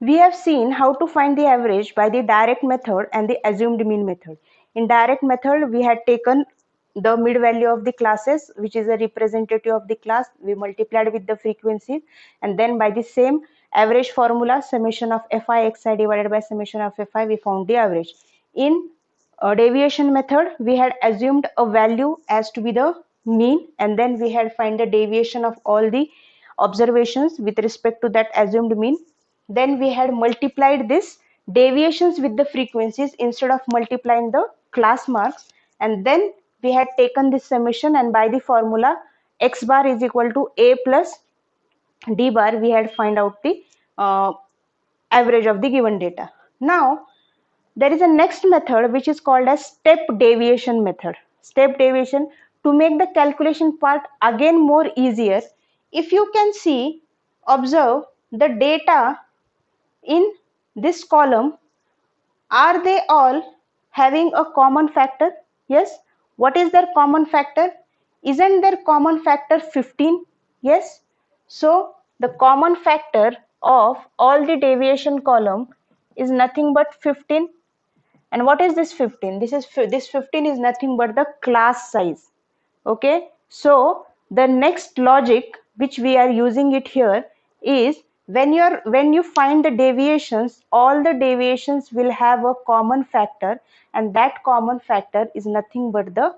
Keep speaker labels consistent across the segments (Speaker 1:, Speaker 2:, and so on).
Speaker 1: We have seen how to find the average by the direct method and the assumed mean method. In direct method, we had taken the mid value of the classes, which is a representative of the class. We multiplied with the frequencies, and then by the same average formula, summation of fi xi divided by summation of fi, we found the average. In deviation method, we had assumed a value as to be the mean, and then we had find the deviation of all the observations with respect to that assumed mean. Then we had multiplied this deviations with the frequencies instead of multiplying the class marks, and then we had taken this summation, and by the formula x bar is equal to a plus d bar, we had find out the average of the given data. Now there is a next method which is called as step deviation method. Step deviation, to make the calculation part again more easier, if you can see, observe the data in this column, are they all having a common factor? Yes. What is their common factor? Isn't their common factor 15? Yes. So the common factor of all the deviation column is nothing but 15. And what is this 15? This 15 is nothing but the class size. Okay. So the next logic which we are using it here is, when you find the deviations, all the deviations will have a common factor, and that common factor is nothing but the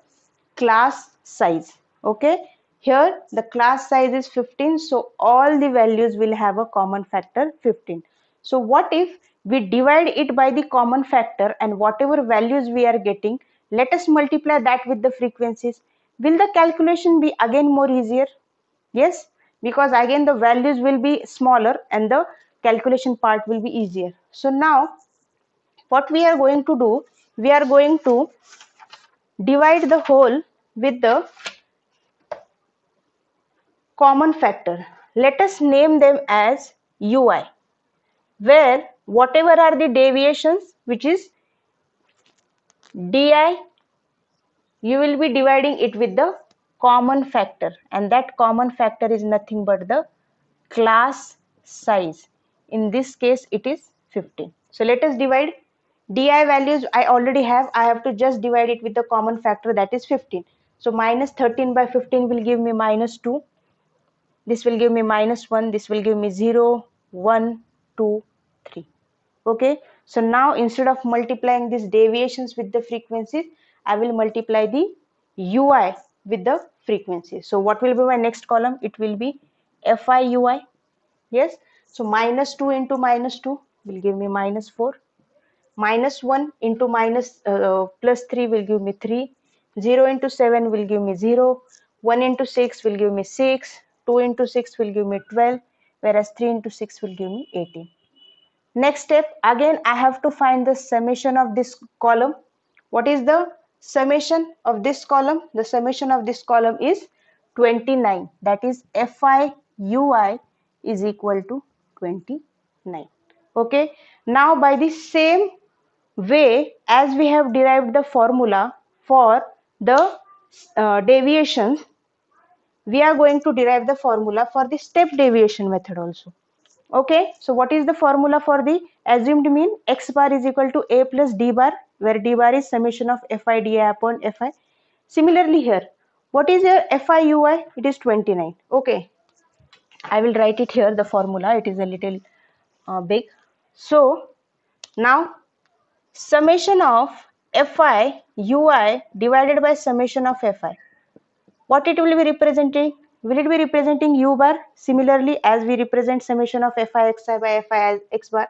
Speaker 1: class size. Okay. Here the class size is 15, so all the values will have a common factor 15. So what if we divide it by the common factor, and whatever values we are getting, let us multiply that with the frequencies. Will the calculation be again more easier? Yes, because again the values will be smaller and the calculation part will be easier. So now what we are going to do, we are going to divide the whole with the common factor. Let us name them as ui, where whatever are the deviations, which is di, you will be dividing it with the common factor, and that common factor is nothing but the class size. In this case it is 15. So let us divide. Di values I already have, I have to just divide it with the common factor, that is 15. So minus 13 by 15 will give me minus 2. This will give me minus 1. This will give me 0, 1, 2, 3. Okay. So now instead of multiplying these deviations with the frequencies, I will multiply the ui with the frequency. So what will be my next column? It will be fi ui. Yes. So minus 2 into minus 2 will give me minus 4. Minus 1 into plus 3 will give me 3. 0 into 7 will give me 0. 1 into 6 will give me 6. 2 into 6 will give me 12. Whereas 3 into 6 will give me 18. Next step, again I have to find the summation of this column. What is the summation of this column? The summation of this column is 29. That is fi ui is equal to 29. Okay. Now by the same way as we have derived the formula for the deviations, we are going to derive the formula for the step deviation method also. Okay, so what is the formula for the assumed mean? X bar is equal to a plus d bar, where d bar is summation of fi di upon fi. Similarly here, what is your fi ui? It is 29. Okay, I will write it here, the formula. It is a little big. So now summation of fi ui divided by summation of fi. What it will be representing? Will it be representing u bar? Similarly, as we represent summation of fi xi by fi as x bar.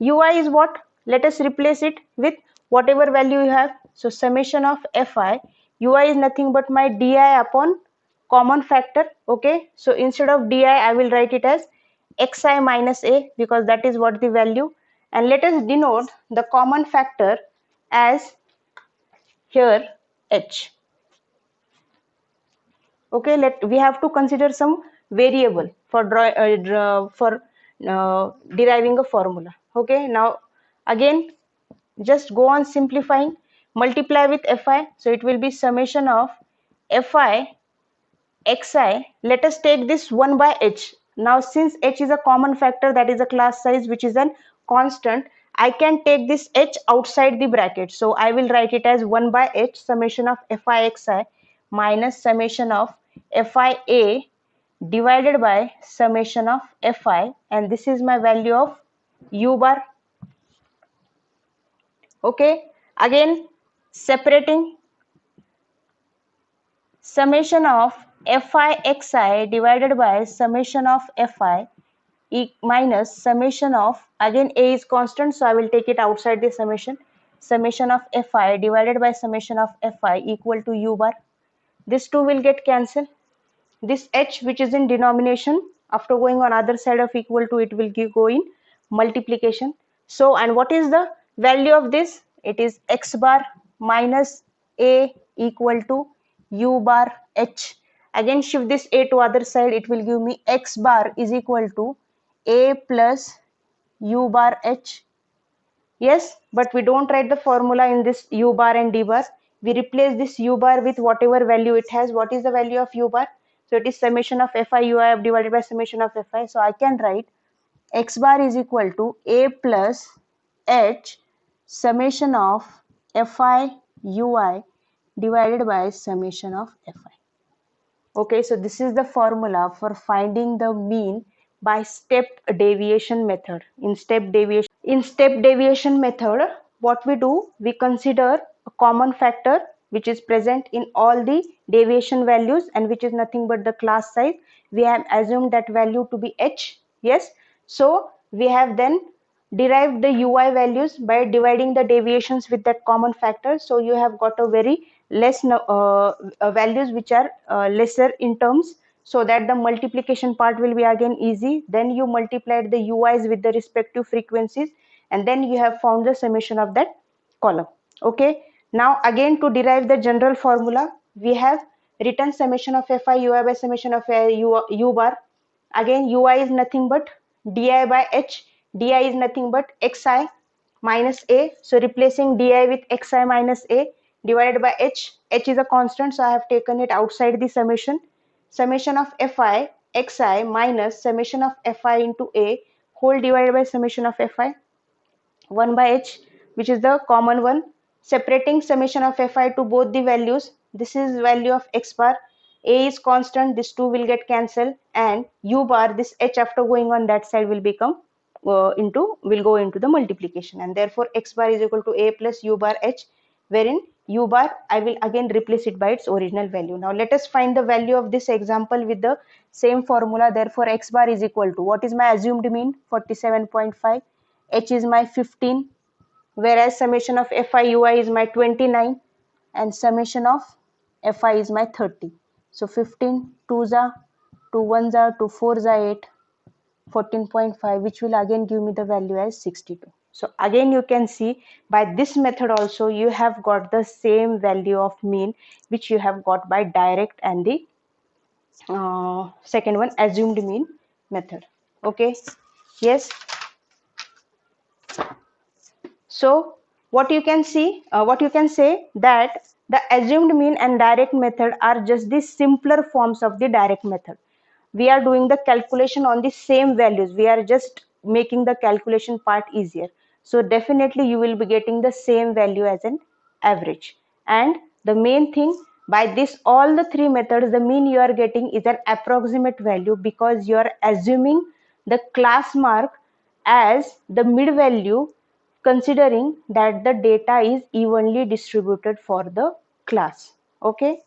Speaker 1: Ui is what? Let us replace it with whatever value you have. So summation of fi ui is nothing but my di upon common factor. Okay. So instead of di, I will write it as xi minus a, because that is what the value. And let us denote the common factor as here h. Okay, we have to consider some variable for deriving a formula. Okay, now again just go on simplifying, multiply with fi, so it will be summation of fi xi. Let us take this 1 by h. Now since h is a common factor, that is a class size which is a constant, I can take this h outside the bracket. So I will write it as 1 by h summation of fi xi minus summation of fi a divided by summation of fi, and this is my value of u bar. Okay, again separating summation of fi xi divided by summation of fi minus summation of, again a is constant, so I will take it outside the summation of fi divided by summation of fi equal to u bar. This two will get cancelled. This h which is in denomination, after going on other side of equal to, it will go in multiplication. So, and what is the value of this? It is x bar minus a equal to u bar h. Again shift this a to other side, it will give me x bar is equal to a plus u bar h. Yes, but we don't write the formula in this u bar and d bar. We replace this u bar with whatever value it has. What is the value of u bar? So it is summation of fi ui divided by summation of fi. So I can write x bar is equal to a plus h summation of fi ui divided by summation of fi. Okay, so this is the formula for finding the mean by step deviation method. In step deviation method, what we do, we consider a common factor which is present in all the deviation values and which is nothing but the class size. We have assumed that value to be h. Yes, so we have then derived the ui values by dividing the deviations with that common factor. So you have got a very less values which are lesser in terms, so that the multiplication part will be again easy. Then you multiplied the ui's with the respective frequencies, and then you have found the summation of that column. Okay, now again to derive the general formula, we have written summation of fi ui by summation of u bar. Again ui is nothing but di by h, di is nothing but xi minus a, so replacing di with xi minus a divided by h. H is a constant, so I have taken it outside the summation of fi xi minus summation of fi into a whole divided by summation of fi 1 by h, which is the common one. Separating summation of fi to both the values, this is value of x bar, a is constant, this two will get cancelled, and u bar, this h after going on that side will become will go into the multiplication, and therefore x bar is equal to a plus u bar h, wherein u bar I will again replace it by its original value. Now let us find the value of this example with the same formula. Therefore x bar is equal to, what is my assumed mean? 47.5. h is my 15, whereas summation of fi ui is my 29 and summation of fi is my 30. So 15 2s are 2 1s are 2 4s are 8, 14.5, which will again give me the value as 62. So again you can see by this method also you have got the same value of mean which you have got by direct and the second one assumed mean method. Okay, yes. So what you can see, what you can say that the assumed mean and direct method are just the simpler forms of the direct method. We are doing the calculation on the same values. We are just making the calculation part easier. So definitely you will be getting the same value as an average. And the main thing, by this all the three methods, the mean you are getting is an approximate value because you are assuming the class mark as the mid value, considering that the data is evenly distributed for the class. Okay.